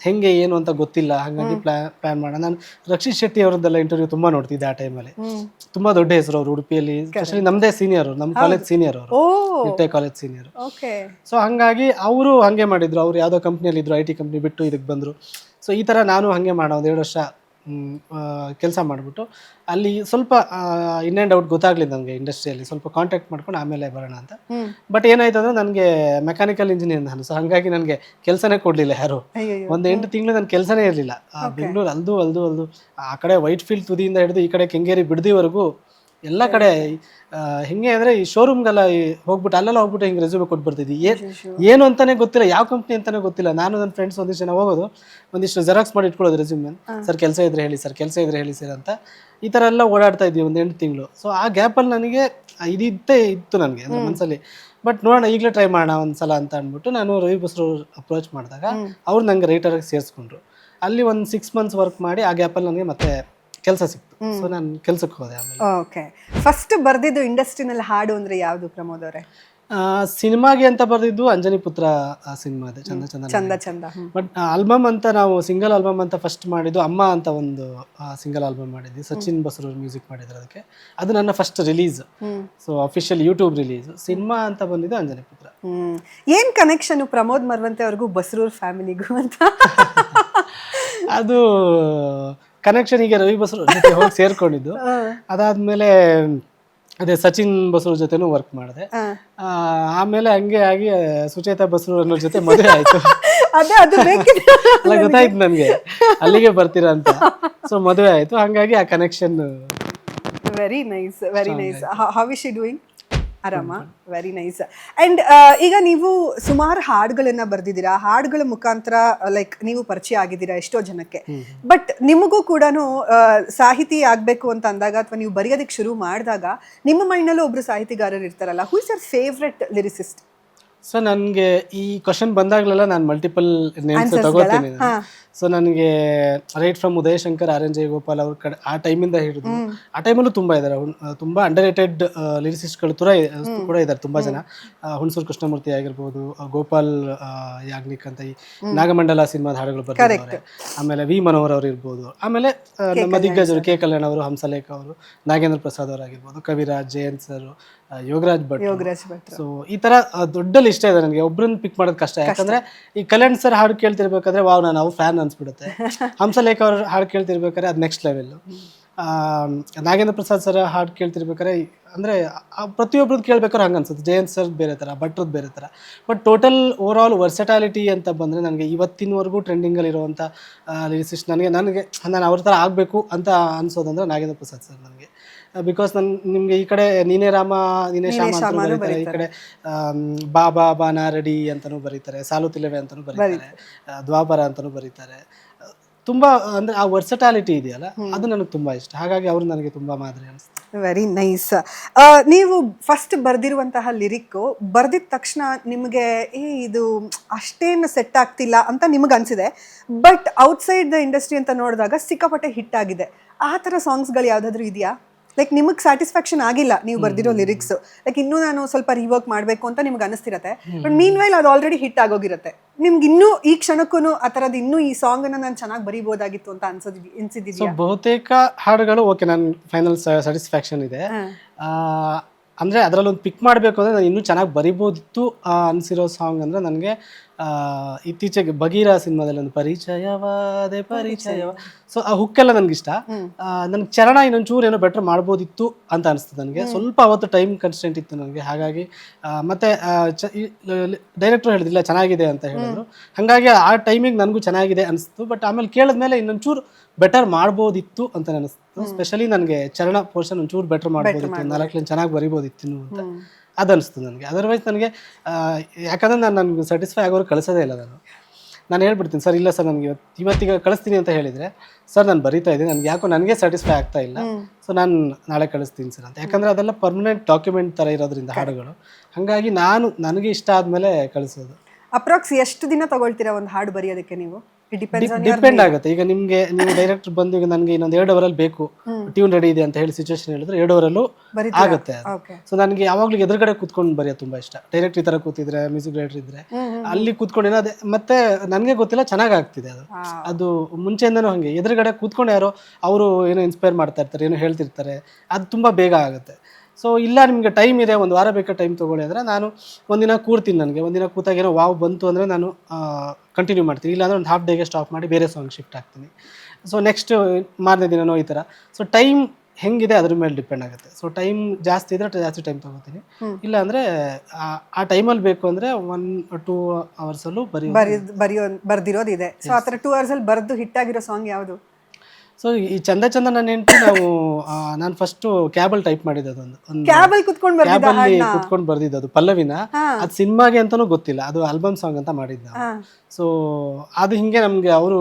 ಹೆಂಗೆ ಏನು ಅಂತ ಗೊತ್ತಿಲ್ಲ, ಹಾಗಾಗಿ ಪ್ಲಾನ್ ಮಾಡೋಣ. ನಾನು ರಕ್ಷಿತ್ ಶೆಟ್ಟಿ ಅವರದ್ದೆಲ್ಲ ಇಂಟರ್ವ್ಯೂ ತುಂಬಾ ನೋಡ್ತಿದ್ದೆ ಆ ಟೈಮಲ್ಲಿ. ತುಂಬಾ ದೊಡ್ಡ ಹೆಸರು ಅವರು ಉಡುಪಿಯಲ್ಲಿ, ಸ್ಪೆಷಲಿ ನಮ್ಮದೇ ಸೀನಿಯರ್, ನಮ್ಮ ಕಾಲೇಜ್ ಸೀನಿಯರ್ ಅವರು, ನಿಟ್ಟೆ ಕಾಲೇಜ್ ಸೀನಿಯರ್. ಸೊ ಹಂಗಾಗಿ ಅವರು ಹಂಗೆ ಮಾಡಿದ್ರು. ಅವ್ರು ಯಾವುದೋ ಕಂಪ್ನಿಯಲ್ಲಿ ಇದ್ರು, IT ಕಂಪ್ನಿ ಬಿಟ್ಟು ಇದಕ್ಕೆ ಬಂದರು. ಸೊ ಈ ಥರ ನಾನು ಹಾಗೆ ಮಾಡೋ 1-2 ವರ್ಷ ಕೆಲಸ ಮಾಡಿಬಿಟ್ಟು ಅಲ್ಲಿ ಸ್ವಲ್ಪ ಇನ್ ಆ್ಯಂಡ್ ಔಟ್ ಗೊತ್ತಾಗ್ಲಿಲ್ಲ ನನಗೆ ಇಂಡಸ್ಟ್ರಿಯಲ್ಲಿ. ಸ್ವಲ್ಪ ಕಾಂಟ್ಯಾಕ್ಟ್ ಮಾಡ್ಕೊಂಡು ಆಮೇಲೆ ಬರೋಣ ಅಂತ. ಬಟ್ ಏನಾಯ್ತು ಅಂದರೆ ನನಗೆ ಮೆಕ್ಯಾನಿಕಲ್ ಇಂಜಿನಿಯರ್ ನಾನು. ಸೊ ಹಾಗಾಗಿ ನನಗೆ ಕೆಲಸನೇ ಕೊಡಲಿಲ್ಲ ಯಾರು. 1-8 ತಿಂಗಳು ನನ್ನ ಕೆಲಸನೇ ಇರಲಿಲ್ಲ. ಬೆಂಗಳೂರು ಅಲ್ದು ಆ ಕಡೆ ವೈಟ್ ಫೀಲ್ಡ್ ತುದಿಯಿಂದ ಹಿಡಿದು ಈ ಕಡೆ ಕೆಂಗೇರಿ ಬಿಡದಿವರೆಗೂ ಎಲ್ಲ ಕಡೆ ಹೆಂಗೆ ಅಂದರೆ ಈ ಶೋರೂಮ್ಗೆಲ್ಲ ಹೋಗ್ಬಿಟ್ಟು ಅಲ್ಲೆಲ್ಲ ಹೋಗ್ಬಿಟ್ಟು ಹಿಂಗೆ ರೆಸ್ಯೂಮೆ ಕೊಟ್ಟು ಬರ್ತಿದ್ವಿ. ಏನು ಅಂತಾನೆ ಗೊತ್ತಿಲ್ಲ, ಯಾವ ಕಂಪ್ನಿ ಅಂತಾನೆ ಗೊತ್ತಿಲ್ಲ. ನಾನು ನನ್ನ ಫ್ರೆಂಡ್ಸ್ ಒಂದಿಷ್ಟು ಜನ ಹೋಗೋದು, ಒಂದಿಷ್ಟು ಜೆರಾಕ್ಸ್ ಮಾಡಿ ಇಟ್ಕೊಳ್ಳೋದು ರೆಸ್ಯೂಮೆ. ಸರ್ ಕೆಲಸ ಇದ್ರೆ ಹೇಳಿ ಸರ್, ಕೆಲಸ ಇದ್ರೆ ಹೇಳಿ ಸರ್ ಅಂತ ಈ ಥರ ಎಲ್ಲ ಓಡಾಡ್ತಾ ಇದ್ವಿ 1-8 ತಿಂಗಳು. ಸೊ ಆ ಗ್ಯಾಪಲ್ಲಿ ನನಗೆ ಇತ್ತು ನನಗೆ ಅಂದರೆ ಮನಸ್ಸಲ್ಲಿ. ಬಟ್ ನೋಡೋಣ ಈಗಲೇ ಟ್ರೈ ಮಾಡೋಣ ಒಂದ್ಸಲ ಅಂತ ಅಂದ್ಬಿಟ್ಟು ನಾನು ರವಿ ಬಸ್ರು ಅಪ್ರೋಚ್ ಮಾಡಿದಾಗ ಅವ್ರು ನಂಗೆ ರೈಟರಾಗಿ ಸೇರಿಸ್ಕೊಂಡ್ರು. ಅಲ್ಲಿ ಒಂದು 6 ಮಂತ್ಸ್ ವರ್ಕ್ ಮಾಡಿ ಆ ಗ್ಯಾಪಲ್ಲಿ ನನಗೆ ಮತ್ತೆ ಕೆಲಸ ಸಿಕ್ತು. ಸೊ ನಾನು ಕೆಲ್ಸಕ್ಕೆ ಹೋದೆ ಆಮೇಲೆ. ಓಕೆ, ಫಸ್ಟ್ ಬರ್ದಿದ್ದು ಇಂಡಸ್ಟ್ರಿನಲ್ಲಿ ಹಾಡು ಅಂದ್ರೆ ಯಾವುದು ಪ್ರಮೋದ್ ಅವರೇ? ಸಿನಿಮಾಗೆ ಅಂತ ಬರ್ದಿದ್ದು ಅಂಜನಿ ಪುತ್ರ ಸಿನಿಮಾ ಇದೆ, ಚಂದ. ಬಟ್ ಆಲ್ಬಮ್ ಅಂತ ನಾವು ಸಿಂಗಲ್ ಆಲ್ಬಮ್ ಅಂತ ಫಸ್ಟ್ ಮಾಡಿದ್ದು ಅಮ್ಮ ಅಂತ ಒಂದು ಸಿಂಗಲ್ ಆಲ್ಬಮ್ ಮಾಡಿದ್ವಿ. ಸಚಿನ್ ಬಸ್ರೂರ್ ಮ್ಯೂಸಿಕ್ ಮಾಡಿದ್ರು ಅದಕ್ಕೆ. ಅದು ನನ್ನ first release, so official YouTube release. Cinema ಅಂತ ಬಂದಿದ್ದು ಅಂಜನಿ ಪುತ್ರ. ಏನ್ ಕನೆಕ್ಷನ್ ಪ್ರಮೋದ್ ಮರವಂತೆ ಅವ್ರಿಗೂ ಬಸ್ರೂರ್ ಫ್ಯಾಮಿಲಿಗೂ ಅಂತ? ಅದು ಕನೆಕ್ಷನ್ ಈಗ ರವಿ ಬಸ್ರೂರ್ ಜೊತೆ ಹೋಗಿ ಸೇರ್ಕೊಂಡಿದ್ದು. ಅದಾದ್ಮೇಲೆ ಅದೇ ಸಚಿನ್ ಬಸ್ರೂರ್ ಜೊತೆನೂ ವರ್ಕ್ ಮಾಡಿದೆ. ಆಮೇಲೆ ಹಂಗೆ ಆಗಿ ಸುಚೇತಾ ಬಸ್ರೂರ್ ಅನ್ನೋರ್ ಜೊತೆ ಮದುವೆ ಆಯ್ತು. ಅಲ್ಲ ಗೊತ್ತಾಯ್ತು ನನ್ಗೆ ಅಲ್ಲಿಗೆ ಬರ್ತೀರಾ ಅಂತ. ಸೊ ಮದುವೆ ಆಯ್ತು, ಹಂಗಾಗಿ ಆ connection. Very nice. How is she doing? ಆರಾಮ? Very nice. ಅಂಡ್ ಈಗ ನೀವು ಸುಮಾರು ಹಾಡುಗಳನ್ನ ಬರ್ದಿದ್ದೀರಾ, ಹಾಡುಗಳ ಮುಖಾಂತರ ಲೈಕ್ ನೀವು ಪರಿಚಯ ಆಗಿದ್ದೀರಾ ಎಷ್ಟೋ ಜನಕ್ಕೆ. ಬಟ್ ನಿಮಗೂ ಕೂಡ ಸಾಹಿತಿ ಆಗ್ಬೇಕು ಅಂತ ಅಂದಾಗ ಅಥವಾ ನೀವು ಬರೆಯೋದಕ್ಕೆ ಶುರು ಮಾಡಿದಾಗ ನಿಮ್ಮ ಮೈಂಡಲ್ಲೂ ಒಬ್ರು ಸಾಹಿತಿಗಾರರು ಇರ್ತಾರಲ್ಲ, who is your favourite lyricist? So ನನಗೆ ಈ ಕ್ವಶನ್ ಬಂದಾಗಲೆಲ್ಲ ನಾನು ಮಲ್ಟಿಪಲ್ ನೇಮ್ಸ್ ತಗೋತೀನಿ. ಸೊ ನನಗೆ right from Udaya Shankar, RN Jayagopal ಅವ್ರ ಕಡೆ ಆ ಟೈಮಿಂದ ಹಿಡಿದು ಆ ಟೈಮಲ್ಲೂ ತುಂಬ ಇದ್ದಾರೆ. ತುಂಬ ಅಂಡರ್ರೇಟೆಡ್ ಲಿರಿಸಿಸ್ಟ್ಗಳು ಕೂಡ ಇದ್ದಾರೆ ತುಂಬ ಜನ. ಹುಣಸೂರು ಕೃಷ್ಣಮೂರ್ತಿ ಆಗಿರ್ಬೋದು, ಗೋಪಾಲ್ ಯಾಗ್ನಿಕ್ ಅಂತ ಈ ನಾಗಮಂಡಲ ಸಿನಿಮಾದ ಹಾಡುಗಳು ಬರ್ತಾರೆ. ಆಮೇಲೆ ವಿ ಮನೋಹರ್ ಅವರು ಇರ್ಬೋದು. ಆಮೇಲೆ ನಮ್ಮ ದಿಗ್ಗಜರು ಕೆ ಕಲ್ಯಾಣ್ ಅವರು, ಹಂಸಲೇಖ ಅವರು, ನಾಗೇಂದ್ರ ಪ್ರಸಾದ್ ಅವರಾಗಿರ್ಬೋದು, ಕವಿರಾಜ್, ಜಯಂತ್ ಸರ್, ಯೋಗರಾಜ್ ಭಟ್. ಸೊ ಈ ತರ ದೊಡ್ಡ ಲಿಸ್ಟ್ ಇದೆ. ನನಗೆ ಒಬ್ರನ್ನ ಪಿಕ್ ಮಾಡೋದು ಕಷ್ಟ. ಯಾಕಂದ್ರೆ ಈ ಕಲ್ಯಾಣ್ ಸರ್ ಹಾಡು ಕೇಳ್ತಿರ್ಬೇಕಾದ್ರೆ ವಾವ್ ನಾನು ಅವ್ರ ಫ್ಯಾನ್ ಅನ್ಸ್ಬಿಡುತ್ತೆ. ಹಂಸಲೇಖ ಅವ್ರ ಹಾಡು ಕೇಳ್ತಿರ್ಬೇಕಾದ್ರೆ ಅದು next level. Nagendra Prasad sir ಹಾಡು ಕೇಳ್ತಿರ್ಬೇಕಾದ್ರೆ ಅಂದರೆ ಪ್ರತಿಯೊಬ್ರದ್ದು ಕೇಳ್ಬೇಕಾದ್ರೆ ಹಂಗೆ ಅನ್ಸುತ್ತೆ. ಜಯಂತ್ ಸರ್ ಬೇರೆ ಥರ, ಭಟ್ರದ್ದು ಬೇರೆ ಥರ. ಬಟ್ ಟೋಟಲ್ ಓವರ್ ಆಲ್ ವರ್ಸಟಾಲಿಟಿ ಅಂತ ಬಂದರೆ ನನಗೆ ಇವತ್ತಿನವರೆಗೂ ಟ್ರೆಂಡಿಂಗಲ್ಲಿರುವಂಥ ಲಿರಿಸಿಸ್ಟ್ ನಾನು ಅವ್ರ ಥರ ಆಗಬೇಕು ಅಂತ ಅನ್ಸೋದಂದ್ರೆ ನಾಗೇಂದ್ರ ಪ್ರಸಾದ್ ಸರ್ ನನಗೆ. ಬಿಕಾಸ್ ನಿಮ್ಗೆ ಈ ಕಡೆ ನೀನೇ ರಾಮ ನೀನೇ ಶ್ಯಾಮ ಅಂತ ಬರೀತಾರೆ, ಈ ಕಡೆ ಬಾ ನಾರಡಿ ಅಂತಾನೂ ಬರೀತಾರೆ, ಸಾಲುತಿಲ್ಲವೆ ಅಂತಾನೂ ಬರೀತಾರೆ, ದ್ವಾಪರ ಅಂತಾನೂ ಬರೀತಾರೆ. ತುಂಬಾ ಅಂದ್ರೆ ಆ ವರ್ಸಟಾಲಿಟಿ ಇದೆಯಲ್ಲ, ಅದು ನನಗೆ ತುಂಬಾ ಇಷ್ಟ. ಹಾಗಾಗಿ ಅವರು ನನಗೆ ತುಂಬಾ ಮಾದರಿ ಅನಿಸ್ತಾರೆ. Very nice. ನೀವು ಫಸ್ಟ್ ಬರ್ದಿರುವಂತಹ ಲಿರಿಕ್ ಬರ್ದಿದ ತಕ್ಷಣ ನಿಮಗೆ ಇದು ಅಷ್ಟೇನು ಸೆಟ್ ಆಗ್ತಿಲ್ಲ ಅಂತ ನಿಮಗೆ ಅನ್ಸಿದೆ. ಬಟ್ ಔಟ್ಸೈಡ್ ದ ಇಂಡಸ್ಟ್ರಿ ಅಂತ ನೋಡಿದಾಗ ಸಿಕ್ಕಾಪಟ್ಟೆ ಹಿಟ್ ಆಗಿದೆ. ಆ ಥರ ಸಾಂಗ್ಸ್ಗಳು ಯಾವುದಾದ್ರೂ ಇದೆಯಾ? ಲೈಕ್ ನಿಮಗೆ ಸ್ಯಾಟಿಸ್ಫ್ಯಾಕ್ಷನ್ ಆಗಿಲ್ಲ ನೀವು ಬರ್ದಿರೋ ಲಿರಿಕ್ಸ್, ಲೈಕ್ ಇನ್ನೂ ನಾನು ಸ್ವಲ್ಪ ರಿವರ್ಕ್ ಮಾಡಬೇಕು ಅಂತ ನಿಮ್ಗೆ ಅನಿಸ್ತಿರತ್ತೆ. ಬಟ್ ಮೀನ್ ವೈಲ್ ಅದು ಆಲ್ರೆಡಿ ಹಿಟ್ ಆಗೋಗಿರುತ್ತೆ. ನಿಮ್ಗೆ ಇನ್ನೂ ಈ ಕ್ಷಣಕ್ಕೂ ಆ ಥರದ್ದು ಇನ್ನೂ ಈ ಸಾಂಗ್ ಅನ್ನ ನಾನು ಚೆನ್ನಾಗಿ ಬರೀಬೋದಾಗಿತ್ತು ಅಂತ ಅನ್ಸಿದ್ದಿದ್ಯಾ? ಬಹುತೇಕ ಹಾಡುಗಳು ಓಕೆ, ನನ್ನ ಫೈನಲ್ ಸ್ಯಾಟಿಸ್ಫ್ಯಾಕ್ಷನ್ ಇದೆ. ಅಂದರೆ ಅದರಲ್ಲೊಂದು ಪಿಕ್ ಮಾಡಬೇಕು ಅಂದರೆ ನಾನು ಇನ್ನೂ ಚೆನ್ನಾಗಿ ಬರಿಬೋದಿತ್ತು ಅನಿಸಿರೋ ಸಾಂಗ್ ಅಂದರೆ ನನಗೆ ಇತ್ತೀಚೆಗೆ ಬಗೀರಾ ಸಿನಿಮಾದಲ್ಲಿ ಒಂದು ಪರಿಚಯವಾದೆ ಪರಿಚಯವ. ಸೊ ಆ ಹುಕ್ಕೆಲ್ಲ ನನಗಿಷ್ಟ. ನನಗೆ ಚರಣ ಇನ್ನೊಂಚೂರು ಏನೋ ಬೆಟರ್ ಮಾಡ್ಬೋದಿತ್ತು ಅಂತ ಅನಿಸ್ತದೆ ನನಗೆ. ಸ್ವಲ್ಪ ಅವತ್ತು ಟೈಮ್ ಕನ್ಸ್ಟೆಂಟ್ ಇತ್ತು ನನಗೆ. ಹಾಗಾಗಿ ಮತ್ತೆ ಡೈರೆಕ್ಟ್ರು ಹೇಳಿದಿಲ್ಲ ಚೆನ್ನಾಗಿದೆ ಅಂತ ಹೇಳಿದ್ರು. ಹಾಗಾಗಿ ಆ ಟೈಮಿಗೆ ನನಗೂ ಚೆನ್ನಾಗಿದೆ ಅನಿಸ್ತು. ಬಟ್ ಆಮೇಲೆ ಕೇಳಿದ್ಮೇಲೆ ಇನ್ನೊಂಚೂರು ಬೆಟರ್ ಮಾಡ್ಬೋದಿತ್ತು ಅಂತ ಅನಿಸ್ತು. ಸ್ಪೆಷಲಿ ನನಗೆ ಚರಣ ಪೋರ್ಷನ್ ಒಂಚೂರು ಬೆಟರ್ ಮಾಡ್ಬೋದಿತ್ತು, 4 ಲೈನ್ ಚೆನ್ನಾಗಿ ಬರಿಬೋದಿತ್ತು ಅಂತ ಅದನಿಸ್ತು ನನಗೆ. ಅದರ್ವೈಸ್ ನನಗೆ ಯಾಕಂದರೆ ನನಗೆ ಸ್ಯಾಟಿಸ್ಫೈ ಆಗೋರು ಕಳಿಸೋದೇ ಇಲ್ಲ ನಾನು. ನಾನು ಹೇಳ್ಬಿಡ್ತೀನಿ ಸರ್ ಇಲ್ಲ ಸರ್ ನನಗೆ ಇವತ್ತಿಗೆ ಕಳಿಸ್ತೀನಿ ಅಂತ ಹೇಳಿದರೆ ಸರ್ ನಾನು ಬರೀತಾ ಇದ್ದೀನಿ ನನಗೆ ಯಾಕೋ ನನಗೆ ಸ್ಯಾಟಿಸ್ಫೈ ಆಗ್ತಾ ಇಲ್ಲ ಸೊ ನಾನು ನಾಳೆ ಕಳಿಸ್ತೀನಿ ಸರ್ ಅಂತ. ಯಾಕಂದರೆ ಅದೆಲ್ಲ ಪರ್ಮನೆಂಟ್ ಡಾಕ್ಯುಮೆಂಟ್ ಥರ ಇರೋದ್ರಿಂದ ಹಾಡುಗಳು, ಹಾಗಾಗಿ ನನಗೆ ಇಷ್ಟ ಆದಮೇಲೆ ಕಳಿಸೋದು. ಅಪ್ರಾಕ್ಸ್ ಎಷ್ಟು ದಿನ ತಗೊಳ್ತೀರಾ ಒಂದು ಹಾಡು ಬರೆಯೋದಕ್ಕೆ ನೀವು? ಡಿಪೆಂಡ್ ಆಗುತ್ತೆ. ಈಗ ನಿಮಗೆ ನೀವು ಡೈರೆಕ್ಟರ್ ಬಂದು ಈಗ ನನಗೆ ಇನ್ನೊಂದು 2 ಅವರಲ್ಲಿ ಬೇಕು, ಟ್ಯೂನ್ ರೆಡಿ ಇದೆ ಅಂತ ಹೇಳಿ ಸಿಚುವೇಶನ್ ಹೇಳಿದ್ರೆ 2 ಅವರಲ್ಲೂ ಆಗುತ್ತೆ ಅದು. ಸೊ ನನಗೆ ಯಾವಾಗಲೂ ಎದುರುಗಡೆ ಕೂತ್ಕೊಂಡು ಬರೆಯೋದು ತುಂಬಾ ಇಷ್ಟ. ಡೈರೆಕ್ಟ್ ಈ ತರ ಕೂತಿದ್ರೆ, ಮ್ಯೂಸಿಕ್ ಡೈರೆಕ್ಟರ್ ಇದ್ರೆ ಅಲ್ಲಿ ಕೂತ್ಕೊಂಡು ಅದೇ ಮತ್ತೆ ನನಗೆ ಗೊತ್ತಿಲ್ಲ ಚೆನ್ನಾಗಿ ಆಗ್ತಿದೆ ಅದು ಮುಂಚೆಯಿಂದನೂ ಹಾಗೆ. ಎದುರುಗಡೆ ಕೂತ್ಕೊಂಡು ಯಾರೋ ಅವರು ಏನೋ ಇನ್ಸ್ಪೈರ್ ಮಾಡ್ತಾ ಇರ್ತಾರೆ, ಏನೋ ಹೇಳ್ತಿರ್ತಾರೆ, ಅದು ತುಂಬಾ ಬೇಗ ಆಗುತ್ತೆ. ಸೊ ಇಲ್ಲ ನಿಮಗೆ ಟೈಮ್ ಇದೆ, ಒಂದು ವಾರ ಬೇಕಾ ಟೈಮ್ ತೊಗೊಳ್ಳಿ ಅಂದರೆ ನಾನು ಒಂದಿನ ಕೂರ್ತೀನಿ. ನನಗೆ ಒಂದಿನ ಕೂತಾಗ ಏನೋ ವಾವ್ ಬಂತು ಅಂದರೆ ನಾನು ಕಂಟಿನ್ಯೂ ಮಾಡ್ತೀನಿ, ಇಲ್ಲಾಂದರೆ ಒಂದು ಹಾಫ್ ಡೇಗೆ ಸ್ಟಾಪ್ ಮಾಡಿ ಬೇರೆ ಸಾಂಗ್ ಶಿಫ್ಟ್ ಆಗ್ತೀನಿ. ಸೊ ನೆಕ್ಸ್ಟ್ ಮಾರನೇ ದಿನನೋ ಈ ಥರ. ಸೊ ಟೈಮ್ ಹೆಂಗಿದೆ ಅದ್ರ ಮೇಲೆ ಡಿಪೆಂಡ್ ಆಗುತ್ತೆ. ಸೊ ಟೈಮ್ ಜಾಸ್ತಿ ಇದ್ರೆ ಜಾಸ್ತಿ ಟೈಮ್ ತೊಗೋತೀನಿ, ಇಲ್ಲ ಅಂದರೆ ಆ ಟೈಮಲ್ಲಿ ಬೇಕು ಅಂದರೆ 1-2 ಅವರ್ಸಲ್ಲೂ ಬರ್ದಿರೋದಿದೆ. ಸೊ ಆ ಥರ 2 ಅವರ್ಸಲ್ಲಿ ಬರೆದು ಹಿಟ್ಟಾಗಿರೋ ಸಾಂಗ್ ಯಾವುದು? ಸೊ ಈ ಚಂದ ಚಂದ ನನ್ನ ಹೆಂಡತಿ ನಾನು ಫಸ್ಟ್ ಕ್ಯಾಬಲ್ ಟೈಪ್ ಮಾಡಿದ್ದು, ಕ್ಯಾಬಲ್ಲಿ ಕುತ್ಕೊಂಡು ಬರ್ದಿದ್ದು ಪಲ್ಲವಿನ. ಅದು ಸಿನಿಮಾಗೆ ಅಂತಾನೂ ಗೊತ್ತಿಲ್ಲ, ಅದು ಆಲ್ಬಮ್ ಸಾಂಗ್ ಅಂತ ಮಾಡಿದ್ದ. ಸೊ ಅದು ಹಿಂಗೆ ನಮ್ಗೆ ಅವರು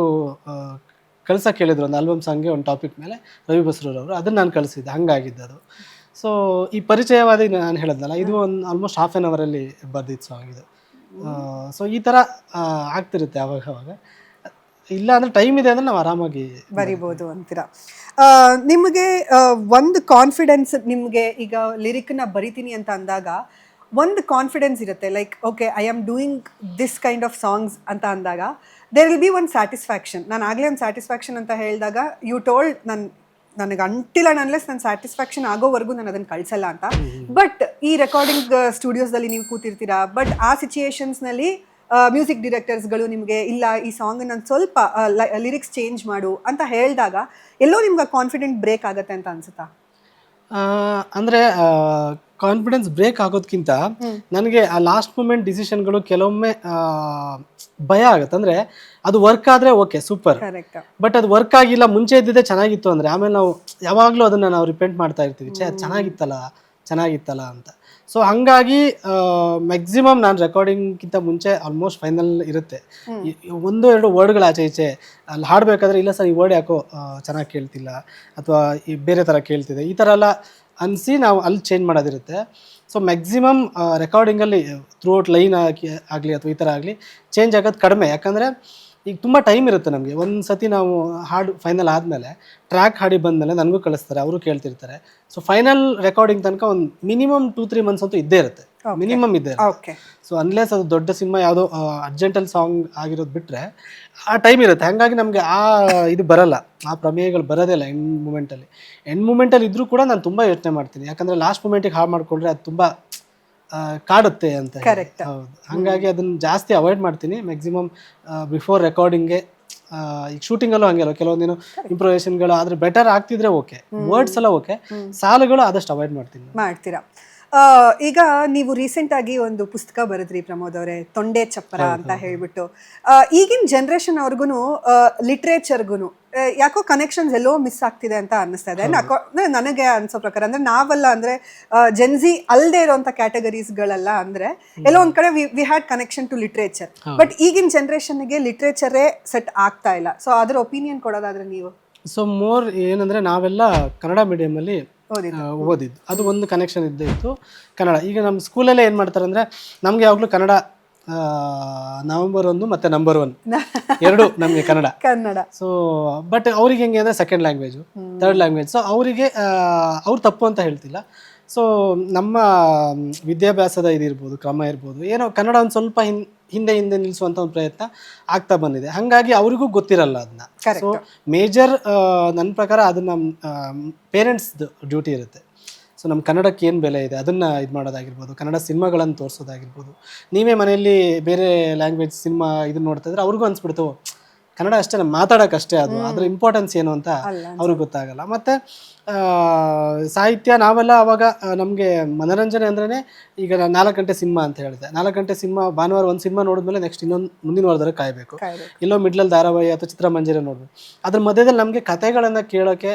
ಕಳ್ಸಕ್ಕೆ ಹೇಳಿದ್ರು, ಒಂದು ಆಲ್ಬಮ್ ಸಾಂಗ್ಗೆ ಒಂದು ಟಾಪಿಕ್ ಮೇಲೆ ರವಿ ಬಸ್ರೂರ್ ಅವರು, ಅದನ್ನ ನಾನು ಕಳಿಸಿದ್ದೆ, ಹಂಗಾಗಿದ್ದು ಅದು. ಸೊ ಈ ಪರಿಚಯವಾದ ನಾನು ಹೇಳಿದ್ನಲ್ಲ, ಇದು ಒಂದು ಆಲ್ಮೋಸ್ಟ್ ಹಾಫ್ ಆನ್ ಅವರಲ್ಲಿ ಬರ್ದಿದ್ದು ಸಾಂಗ್ ಇದು. ಸೊ ಈ ಥರ ಆಗ್ತಿರುತ್ತೆ ಅವಾಗ. ಇಲ್ಲ ಅಂದ್ರೆ ಟೈಮ್ ಇದೆ ಅಂದ್ರೆ ನಾವು ಆರಾಮಾಗಿ ಬರಿಬೋದು ಅಂತೀರಾ. ನಿಮಗೆ ಒಂದು ಕಾನ್ಫಿಡೆನ್ಸ್, ನಿಮಗೆ ಈಗ ಲಿರಿಕ್ನ ಬರಿತೀನಿ ಅಂತ ಅಂದಾಗ ಒಂದು ಕಾನ್ಫಿಡೆನ್ಸ್ ಇರುತ್ತೆ, like okay I am doing this kind of songs ಅಂತ ಅಂದಾಗ ದೇರ್ ವಿಲ್ ಬಿ ಒಂದು ಸ್ಯಾಟಿಸ್ಫ್ಯಾಕ್ಷನ್. ನಾನು ಆಗಲೇ ಒಂದು ಸ್ಯಾಟಿಸ್ಫ್ಯಾಕ್ಷನ್ ಅಂತ ಹೇಳಿದಾಗ ಯು ಟೋಲ್ಡ್ ನನಗೆ ಅಂಟಿಲ್ ಆ್ಯಂಡ್ ಅನ್ಲೆಸ್ ನನ್ನ ಸ್ಯಾಟಿಸ್ಫ್ಯಾಕ್ಷನ್ ಆಗೋವರೆಗೂ ನಾನು ಅದನ್ನು ಕಳಿಸಲ್ಲ ಅಂತ. ಬಟ್ ಈ ರೆಕಾರ್ಡಿಂಗ್ ಸ್ಟುಡಿಯೋಸ್ದಲ್ಲಿ ನೀವು ಕೂತಿರ್ತೀರಾ, ಬಟ್ ಆ ಸಿಚುಯೇಷನ್ಸ್ನಲ್ಲಿ ಮ್ಯೂಸಿಕ್ ಡೈರೆಕ್ಟರ್ಸ್ಗಳು ನಿಮಗೆ ಇಲ್ಲ ಈ ಸಾಂಗ್ ನಾನು ಸ್ವಲ್ಪ ಲಿರಿಕ್ಸ್ ಚೇಂಜ್ ಮಾಡು ಅಂತ ಹೇಳಿದಾಗ ಎಲ್ಲೋ ನಿಮ್ಗೆ ಕಾನ್ಫಿಡೆಂಟ್ ಬ್ರೇಕ್ ಆಗುತ್ತೆ ಅಂತ ಅನ್ಸುತ್ತಾ? ಅಂದರೆ ಕಾನ್ಫಿಡೆನ್ಸ್ ಬ್ರೇಕ್ ಆಗೋದಕ್ಕಿಂತ ನನಗೆ ಆ ಲಾಸ್ಟ್ ಮೂಮೆಂಟ್ ಡಿಸಿಷನ್ಗಳು ಕೆಲವೊಮ್ಮೆ ಭಯ ಆಗುತ್ತೆ. ಅಂದರೆ ಅದು ವರ್ಕ್ ಆದರೆ ಓಕೆ ಸೂಪರ್, ಬಟ್ ಅದು ವರ್ಕ್ ಆಗಿಲ್ಲ, ಮುಂಚೆ ಇದ್ದಿದ್ದೆ ಚೆನ್ನಾಗಿತ್ತು ಅಂದರೆ ಆಮೇಲೆ ನಾವು ಯಾವಾಗಲೂ ಅದನ್ನು ನಾವು ರಿಪೆಂಟ್ ಮಾಡ್ತಾ ಇರ್ತೀವಿ, ಅದು ಚೆನ್ನಾಗಿತ್ತಲ್ಲ ಅಂತ. ಸೊ ಹಾಗಾಗಿ ಮ್ಯಾಕ್ಸಿಮಮ್ ನಾನು ರೆಕಾರ್ಡಿಂಗ್ಗಿಂತ ಮುಂಚೆ ಆಲ್ಮೋಸ್ಟ್ ಫೈನಲ್ ಇರುತ್ತೆ. 1-2 ವರ್ಡ್ಗಳು ಆಚೆ ಈಚೆ ಅಲ್ಲಿ ಹಾಡಬೇಕಾದ್ರೆ ಇಲ್ಲ ಸರ್ ಈ ವರ್ಡ್ ಯಾಕೋ ಚೆನ್ನಾಗಿ ಕೇಳ್ತಿಲ್ಲ ಅಥವಾ ಈ ಬೇರೆ ಥರ ಕೇಳ್ತಿದೆ, ಈ ಥರ ಎಲ್ಲ ಅನಿಸಿ ನಾವು ಅಲ್ಲಿ ಚೇಂಜ್ ಮಾಡೋದಿರುತ್ತೆ. ಸೊ ಮ್ಯಾಕ್ಸಿಮಮ್ ರೆಕಾರ್ಡಿಂಗಲ್ಲಿ ಥ್ರೂಔಟ್ ಲೈನ್ ಆಗಲಿ ಅಥವಾ ಈ ಥರ ಆಗಲಿ ಚೇಂಜ್ ಆಗೋದು ಕಡಿಮೆ. ಯಾಕಂದರೆ ಈಗ ತುಂಬ ಟೈಮ್ ಇರುತ್ತೆ ನಮಗೆ. ಒಂದು ಸತಿ ನಾವು ಹಾಡು ಫೈನಲ್ ಆದಮೇಲೆ ಟ್ರ್ಯಾಕ್ ಹಾಡಿ ಬಂದಮೇಲೆ ನನಗೂ ಕಳಿಸ್ತಾರೆ, ಅವರು ಕೇಳ್ತಿರ್ತಾರೆ. ಸೊ ಫೈನಲ್ ರೆಕಾರ್ಡಿಂಗ್ ತನಕ ಒಂದು ಮಿನಿಮಮ್ 2-3 ಮಂತ್ಸ್ ಅಂತೂ ಇದ್ದೇ ಇರುತ್ತೆ, ಮಿನಿಮಮ್ ಇದ್ದೇ ಇರುತ್ತೆ. ಸೊ ಅನ್ಲೆಸ್ ಅದು ದೊಡ್ಡ ಸಿನಿಮಾ ಯಾವುದೋ ಅರ್ಜೆಂಟಲ್ ಸಾಂಗ್ ಆಗಿರೋದು ಬಿಟ್ಟರೆ ಆ ಟೈಮ್ ಇರುತ್ತೆ. ಹಾಗಾಗಿ ನಮಗೆ ಇದು ಬರಲ್ಲ, ಆ ಪ್ರಮೇಯಗಳು ಬರೋದೇ ಇಲ್ಲ ಎಂಡ್ ಮೂಮೆಂಟಲ್ಲಿ ಇದ್ರೂ ಕೂಡ ನಾನು ತುಂಬ ಯೋಚನೆ ಮಾಡ್ತೀನಿ. ಯಾಕಂದರೆ ಲಾಸ್ಟ್ ಮೂಮೆಂಟಿಗೆ ಹಾಳು ಮಾಡಿಕೊಂಡ್ರೆ ಅದು ತುಂಬ ಕಾಡುತ್ತೆ ಅಂತ. ಹೌದು, ಹಾಗಾಗಿ ಅದನ್ನ ಜಾಸ್ತಿ ಅವಾಯ್ಡ್ ಮಾಡ್ತೀನಿ ಮ್ಯಾಕ್ಸಿಮಮ್ ಬಿಫೋರ್ ರೆಕಾರ್ಡಿಂಗ್ಗೆ. ಈಗ ಶೂಟಿಂಗಲ್ಲೂ ಹಂಗೆ ಅಲ್ಲ, ಕೆಲವೊಂದಿನ ಇಂಪ್ರೊವೇಷನ್ಗಳು ಆದರೆ ಬೆಟರ್ ಆಗ್ತಿದ್ರೆ ಓಕೆ, ವರ್ಡ್ಸ್ ಎಲ್ಲ ಓಕೆ, ಸಾಲುಗಳು ಆದಷ್ಟು ಅವಾಯ್ಡ್ ಮಾಡ್ತೀರಾ. ಈಗ ನೀವು ರೀಸೆಂಟ್ ಆಗಿ ಒಂದು ಪುಸ್ತಕ ಬರೆದ್ರಿ ಪ್ರಮೋದ್ ಅವರೇ, ತೊಂಡೆ ಚಪ್ಪರ ಅಂತ ಹೇಳ್ಬಿಟ್ಟು. ಈಗಿನ ಜನ್ರೇಷನ್ ಅವ್ರಿಗೂ ಲಿಟ್ರೇಚರ್ಗೂ ಯಾಕೋ ಕನೆಕ್ಷನ್ಸ್ ಎಲ್ಲೋ ಮಿಸ್ ಆಗ್ತಿದೆ ಅಂತ ಅನ್ನಿಸ್ತಾ ಇದೆ ನನಗೆ ಅನ್ಸೋ ಪ್ರಕಾರ. ಅಂದ್ರೆ ನಾವೆಲ್ಲ ಅಂದ್ರೆ ಜೆನ್ಸಿ ಅಲ್ಲದೆ ಇರೋಂಥ ಕ್ಯಾಟಗರೀಸ್ಗಳೆಲ್ಲ ಅಂದ್ರೆ ಎಲ್ಲೋ ಒಂದ್ ಕಡೆ we had connection to literature, but ಈಗಿನ ಜನ್ರೇಷನ್ಗೆ ಲಿಟ್ರೇಚರೇ ಸೆಟ್ ಆಗ್ತಾ ಇಲ್ಲ. ಸೊ ಅದ್ರ ಒಪಿನಿಯನ್ ಕೊಡೋದಾದ್ರೆ ನೀವು? ಸೊ ಮೋರ್ ಏನಂದ್ರೆ ನಾವೆಲ್ಲ ಕನ್ನಡ ಮೀಡಿಯಮಲ್ಲಿ ಓದಿದ್ದು, ಅದು ಒಂದು ಕನೆಕ್ಷನ್ ಇದ್ದೇ ಇತ್ತು ಕನ್ನಡ. ಈಗ ನಮ್ಮ ಸ್ಕೂಲಲ್ಲೇ ಏನು ಮಾಡ್ತಾರೆ ಅಂದರೆ ನಮಗೆ ಯಾವಾಗಲೂ ಕನ್ನಡ ನವಂಬರ್ 1 ಮತ್ತು ನಂಬರ್ 1 ಎರಡು ನಮಗೆ ಕನ್ನಡ. ಸೊ ಬಟ್ ಅವ್ರಿಗೆ ಹೆಂಗೆ ಅಂದರೆ second language, third language. So ಅವರಿಗೆ ಅವ್ರು ತಪ್ಪು ಅಂತ ಹೇಳ್ತಿಲ್ಲ. ಸೊ ನಮ್ಮ ವಿದ್ಯಾಭ್ಯಾಸದ ಇದಿರ್ಬೋದು, ಕ್ರಮ ಇರ್ಬೋದು, ಏನೋ ಕನ್ನಡ ಒಂದು ಸ್ವಲ್ಪ ಹಿಂದೆ ನಿಲ್ಲಿಸುವಂಥ ಒಂದು ಪ್ರಯತ್ನ ಆಗ್ತಾ ಬಂದಿದೆ. ಹಾಗಾಗಿ ಅವರಿಗೂ ಗೊತ್ತಿರಲ್ಲ ಅದನ್ನ. ಸೊ ಮೇಜರ್ ನನ್ನ ಪ್ರಕಾರ ಅದನ್ನ ಪೇರೆಂಟ್ಸ್ದು ಡ್ಯೂಟಿ ಇರುತ್ತೆ. ಸೊ ನಮ್ಮ ಕನ್ನಡಕ್ಕೆ ಏನು ಬೆಲೆ ಇದೆ ಅದನ್ನು ಇದು ಮಾಡೋದಾಗಿರ್ಬೋದು, ಕನ್ನಡ ಸಿನಿಮಾಗಳನ್ನು ತೋರಿಸೋದಾಗಿರ್ಬೋದು. ನೀವೇ ಮನೆಯಲ್ಲಿ ಬೇರೆ ಲ್ಯಾಂಗ್ವೇಜ್ ಸಿನಿಮಾ ಇದನ್ನ ನೋಡ್ತಾ ಇದ್ರೆ ಅವ್ರಿಗೂ ಅನ್ಸ್ಬಿಡ್ತು ಕನ್ನಡ ಅಷ್ಟೇ ನಮ್ಮ ಮಾತಾಡೋಕ್ಕಷ್ಟೇ, ಅದು ಅದ್ರ ಇಂಪಾರ್ಟೆನ್ಸ್ ಏನು ಅಂತ ಅವ್ರಿಗೆ ಗೊತ್ತಾಗಲ್ಲ. ಮತ್ತು ಸಾಹಿತ್ಯ ನಾವೆಲ್ಲ ಅವಾಗ ನಮಗೆ ಮನೋರಂಜನೆ ಅಂದ್ರೇ ಈಗ 4 ಗಂಟೆ ಸಿನಿಮಾ ಅಂತ ಹೇಳಿದೆ. 4 ಗಂಟೆ ಸಿನಿಮಾ ಭಾನುವಾರ ಒಂದು ಸಿನಿಮಾ ನೋಡಿದ್ಮೇಲೆ ನೆಕ್ಸ್ಟ್ ಇನ್ನೊಂದು ಮುಂದಿನ ವಾರದಲ್ಲಿ ಕಾಯಬೇಕು, ಇಲ್ಲೋ ಮಿಡ್ಲಲ್ಲಿ ಧಾರಾವಾಹಿ ಅಥವಾ ಚಿತ್ರಮಂಜರಿ ನೋಡ್ಬೇಕು. ಅದ್ರ ಮಧ್ಯದಲ್ಲಿ ನಮಗೆ ಕಥೆಗಳನ್ನು ಕೇಳೋಕ್ಕೆ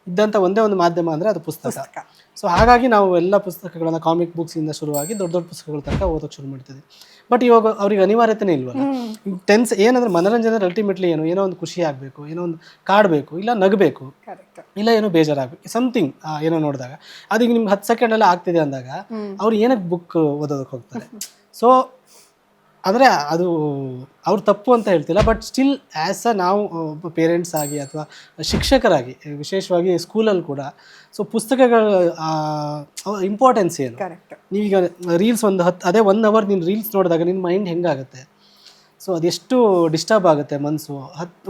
ಇದ್ದಂಥ ಒಂದೇ ಒಂದು ಮಾಧ್ಯಮ ಅಂದರೆ ಅದು ಪುಸ್ತಕ. ಸೊ ಹಾಗಾಗಿ ನಾವು ಎಲ್ಲ ಪುಸ್ತಕಗಳನ್ನ ಕಾಮಿಕ್ ಬುಕ್ಸಿಂದ ಶುರುವಾಗಿ ದೊಡ್ಡ ದೊಡ್ಡ ಪುಸ್ತಕಗಳ ತನಕ ಓದೋಕೆ ಶುರು ಮಾಡ್ತಿದ್ವಿ. ಬಟ್ ಇವಾಗ ಅವ್ರಿಗೆ ಅನಿವಾರ್ಯತೆನೇ ಇಲ್ವಲ್ಲ. ಏನಂದ್ರೆ ಮನೋರಂಜನೆ ಅಲ್ಟಿಮೇಟ್ಲಿ ಏನೋ ಒಂದು ಖುಷಿ ಆಗಬೇಕು, ಏನೋ ಒಂದು ಕಾಡಬೇಕು, ಇಲ್ಲ ನಗಬೇಕು, ಇಲ್ಲ ಏನೋ ಬೇಜಾರಾಗಬೇಕು, ಸಮಥಿಂಗ್ ಏನೋ ನೋಡಿದಾಗ. ಅದೀಗ ನಿಮ್ಗೆ 10 ಸೆಕೆಂಡೆಲ್ಲ ಆಗ್ತಿದೆ ಅಂದಾಗ ಅವ್ರು ಏನಕ್ಕೆ ಬುಕ್ ಓದೋದಕ್ಕೆ ಹೋಗ್ತಾರೆ. ಸೊ ಅಂದರೆ ಅದು ಅವ್ರು ತಪ್ಪು ಅಂತ ಹೇಳ್ತಿಲ್ಲ, ಬಟ್ ಸ್ಟಿಲ್ ಆ್ಯಸ್ ನಾವು ಪೇರೆಂಟ್ಸ್ ಆಗಿ ಅಥವಾ ಶಿಕ್ಷಕರಾಗಿ ವಿಶೇಷವಾಗಿ ಸ್ಕೂಲಲ್ಲಿ ಕೂಡ ಸೊ ಪುಸ್ತಕಗಳ ಇಂಪಾರ್ಟೆನ್ಸ್ ಏನು. ನೀವೀಗ ರೀಲ್ಸ್ ಅದೇ 1 ಅವರ್ ನೀನು ರೀಲ್ಸ್ ನೋಡಿದಾಗ ನಿನ್ನ ಮೈಂಡ್ ಹೆಂಗಾಗುತ್ತೆ, ಸೊ ಅದೆಷ್ಟು ಡಿಸ್ಟರ್ಬ್ ಆಗುತ್ತೆ ಮನಸ್ಸು.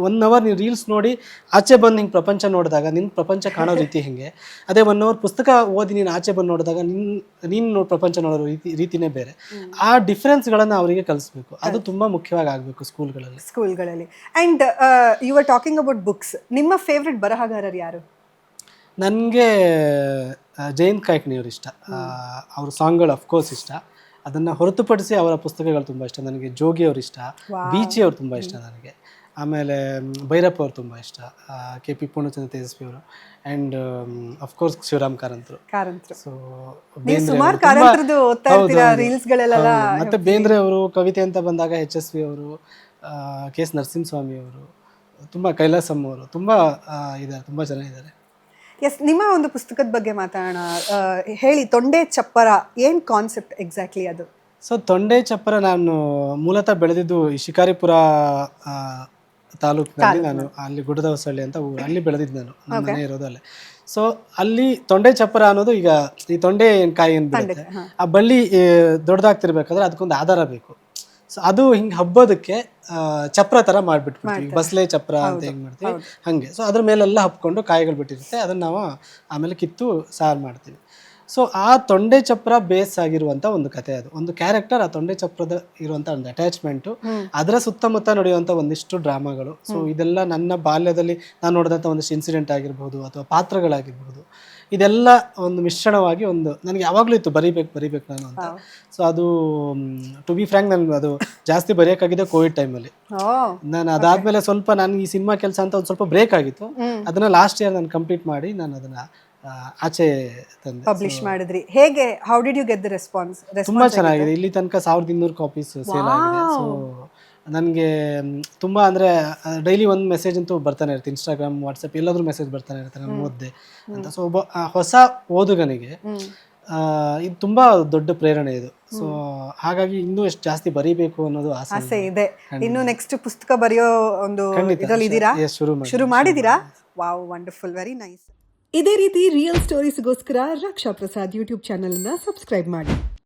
1 ಅವರ್ ನೀವು ರೀಲ್ಸ್ ನೋಡಿ ಆಚೆ ಬಂದು ಹಿಂಗೆ ಪ್ರಪಂಚ ನೋಡಿದಾಗ ನಿನ್ನ ಪ್ರಪಂಚ ಕಾಣೋ ರೀತಿ ಹೆಂಗೆ, ಅದೇ 1 ಅವರ್ ಪುಸ್ತಕ ಓದಿ ನೀನು ಆಚೆ ಬಂದು ನೋಡಿದಾಗ ನೀನು ಪ್ರಪಂಚ ನೋಡೋ ರೀತಿನೇ ಬೇರೆ. ಆ ಡಿಫ್ರೆನ್ಸ್ಗಳನ್ನು ಅವರಿಗೆ ಕಲಿಸ್ಬೇಕು, ಅದು ತುಂಬ ಮುಖ್ಯವಾಗಿ ಆಗಬೇಕು ಸ್ಕೂಲ್ಗಳಲ್ಲಿ. And you are talking about books, ನಿಮ್ಮ ಫೇವ್ರೆಟ್ ಬರಹಗಾರರು ಯಾರು? ನನಗೆ ಜಯಂತ್ ಕಾಯ್ಕಿಣಿಯವರು ಇಷ್ಟ. ಅವ್ರ ಸಾಂಗ್ಗಳು ಅಫ್ಕೋರ್ಸ್ ಇಷ್ಟ. ಅದನ್ನು ಹೊರತುಪಡಿಸಿ ಅವರ ಪುಸ್ತಕಗಳು ತುಂಬ ಇಷ್ಟ ನನಗೆ. ಜೋಗಿ ಅವ್ರು ಇಷ್ಟ, ಬೀಚಿ ಅವ್ರು ತುಂಬ ಇಷ್ಟ ನನಗೆ. ಆಮೇಲೆ ಭೈರಪ್ಪ ಅವ್ರು ತುಂಬ ಇಷ್ಟ, KP ಪೂರ್ಣಚಂದ್ರ ತೇಜಸ್ವಿ ಅವರು, ಆ್ಯಂಡ್ ಅಫ್ಕೋರ್ಸ್ ಶಿವರಾಮ್ ಕಾರಂತರು. ಸೊ ಮತ್ತೆ ಬೇಂದ್ರೆ ಅವರು ಕವಿತೆ ಅಂತ ಬಂದಾಗ HSV ಅವರು, KS ನರಸಿಂಹಸ್ವಾಮಿ ಅವರು, ತುಂಬ ಕೈಲಾಸಮ್ಮ ಅವರು ತುಂಬ ಇದ್ದಾರೆ, ತುಂಬ ಜನ ಇದ್ದಾರೆ. ಎಸ್, ನಿಮ್ಮ ಒಂದು ಪುಸ್ತಕದ ಬಗ್ಗೆ ಮಾತಾಡೋಣ. ಹೇಳಿ, ತೊಂಡೆ ಚಪ್ಪರ ಏನು ಕಾನ್ಸೆಪ್ಟ್ ಎಕ್ಸಾಕ್ಟ್ಲಿ ಅದು? ಸೊ ತೊಂಡೆ ಚಪ್ಪರ ನಾನು ಮೂಲತಃ ಬೆಳೆದಿದ್ದು ಈ ಶಿಕಾರಿಪುರ ತಾಲೂಕಿನಲ್ಲಿ. ನಾನು ಅಲ್ಲಿ ಗುಡ್ಡದ ಹೊಸಳ್ಳಿ ಅಂತ ಊರು, ಅಲ್ಲಿ ಬೆಳೆದಿದ್ದು ನಾನು, ನಮ್ಮ ಮನೆ ಇರೋದು ಅಲ್ಲೇ. ಸೊ ಅಲ್ಲಿ ತೊಂಡೆ ಚಪ್ಪರ ಅನ್ನೋದು, ಈಗ ಈ ತೊಂಡೆ ಕಾಯಿ ಏನು ಬರುತ್ತೆ, ಆ ಬಳ್ಳಿ ದೊಡ್ಡದಾಗ್ತಿರ್ಬೇಕಾದ್ರೆ ಅದಕ್ಕೊಂದು ಆಧಾರ ಬೇಕು. ಸೊ ಅದು ಹಿಂಗೆ ಹಬ್ಬೋದಕ್ಕೆ ಚಪ್ರ ಥರ ಮಾಡಿಬಿಟ್ಬಿಡ್ತೀವಿ, ಬಸ್ಲೆ ಚಪ್ರ ಅಂತ ಹೆಂಗೆ ಮಾಡ್ತೀವಿ ಹಾಗೆ. ಸೊ ಅದ್ರ ಮೇಲೆಲ್ಲ ಹಬ್ಕೊಂಡು ಕಾಯಿಗಳು ಬಿಟ್ಟಿರುತ್ತೆ, ಅದನ್ನು ನಾವು ಆಮೇಲೆ ಕಿತ್ತು ಸಾರು ಮಾಡ್ತೀವಿ. ಸೊ ಆ ತೊಂಡೆ ಚಪ್ರ ಬೇಸ್ ಆಗಿರುವಂಥ ಒಂದು ಕತೆ, ಅದು ಒಂದು ಕ್ಯಾರೆಕ್ಟರ್, ಆ ತೊಂಡೆ ಚಪ್ರದ ಇರುವಂಥ ಒಂದು ಅಟ್ಯಾಚ್ಮೆಂಟು, ಅದರ ಸುತ್ತಮುತ್ತ ನಡೆಯುವಂಥ ಒಂದಿಷ್ಟು ಡ್ರಾಮಾಗಳು. ಸೊ ಇದೆಲ್ಲ ನನ್ನ ಬಾಲ್ಯದಲ್ಲಿ ನಾನು ನೋಡಿದಂಥ ಒಂದಿಷ್ಟು ಇನ್ಸಿಡೆಂಟ್ ಆಗಿರ್ಬೋದು ಅಥವಾ ಪಾತ್ರಗಳಾಗಿರ್ಬೋದು, ಇದೆಲ್ಲ ಒಂದು ಮಿಶ್ರಣವಾಗಿ ಒಂದು ನನಗೆ ಯಾವಾಗಲೂ ಇತ್ತು ಬರೀಬೇಕು ನಾನು ಅಂತ. ಸೊ ಅದು ಟು ಬಿ ಫ್ರ್ಯಾಂಕ್, ನಾನು ಅದು ಜಾಸ್ತಿ ಬರೆಯೋಕ್ಕಾಗಿದೆ ಕೋವಿಡ್ ಟೈಮಲ್ಲಿ. ನಾನು ಅದಾದಮೇಲೆ ಸ್ವಲ್ಪ ನಾನು ಈ ಸಿನಿಮಾ ಕೆಲಸ ಅಂತ ಒಂದು ಸ್ವಲ್ಪ ಬ್ರೇಕ್ ಆಗಿತ್ತು, ಅದನ್ನು ಲಾಸ್ಟ್ ಇಯರ್ ನಾನು ಕಂಪ್ಲೀಟ್ ಮಾಡಿ ನಾನು ಅದನ್ನು ಆಚೆ ತಂದೆ ಪಬ್ಲಿಷ್ ಮಾಡಿದ್ರಿ. ಹೇಗೆ, how did you get the response? ತುಂಬ ಚೆನ್ನಾಗಿದೆ. ಇಲ್ಲಿ ತನಕ 1200 ಕಾಪೀಸ್ ಸೇಲ್ ಆಗಿದೆ. ಸೊ ನನಗೆ ತುಂಬ ಅಂದರೆ ಡೈಲಿ ಒಂದು ಮೆಸೇಜ್ ಅಂತೂ ಬರ್ತಾನೆ ಇರುತ್ತೆ, ಇನ್ಸ್ಟಾಗ್ರಾಮ್, ವಾಟ್ಸಪ್ ಎಲ್ಲಾದ್ರೂ ಮೆಸೇಜ್ ಬರ್ತಾನೆ ಇರುತ್ತೆ, ನಾನು ಓದಿದೆ ಅಂತ. ಸೊ ಒಬ್ಬ ಹೊಸ ಓದುಗನಿಗೆ ಇದು ತುಂಬ ದೊಡ್ಡ ಪ್ರೇರಣೆ ಇದು. ಸೊ ಹಾಗಾಗಿ ಇನ್ನೂ ಎಷ್ಟು ಜಾಸ್ತಿ ಬರೀಬೇಕು ಅನ್ನೋದು ಆಸೆ ಇದೆ. ಇನ್ನು ನೆಕ್ಸ್ಟ್ ಪುಸ್ತಕ ಬರೆಯೋ ಒಂದು ಇದರಲ್ಲಿ ಇದ್ದೀರಾ? ಶುರು ಮಾಡಿದ್ದೀರಾ? Wow, wonderful, very nice. ಇದೇ ರೀತಿ ರಿಯಲ್ ಸ್ಟೋರೀಸ್ಗೋಸ್ಕರ ರಕ್ಷಾ ಪ್ರಸಾದ್ ಯೂಟ್ಯೂಬ್ ಚಾನಲ್ ಅನ್ನ ಸಬ್ಸ್ಕ್ರೈಬ್ ಮಾಡಿ.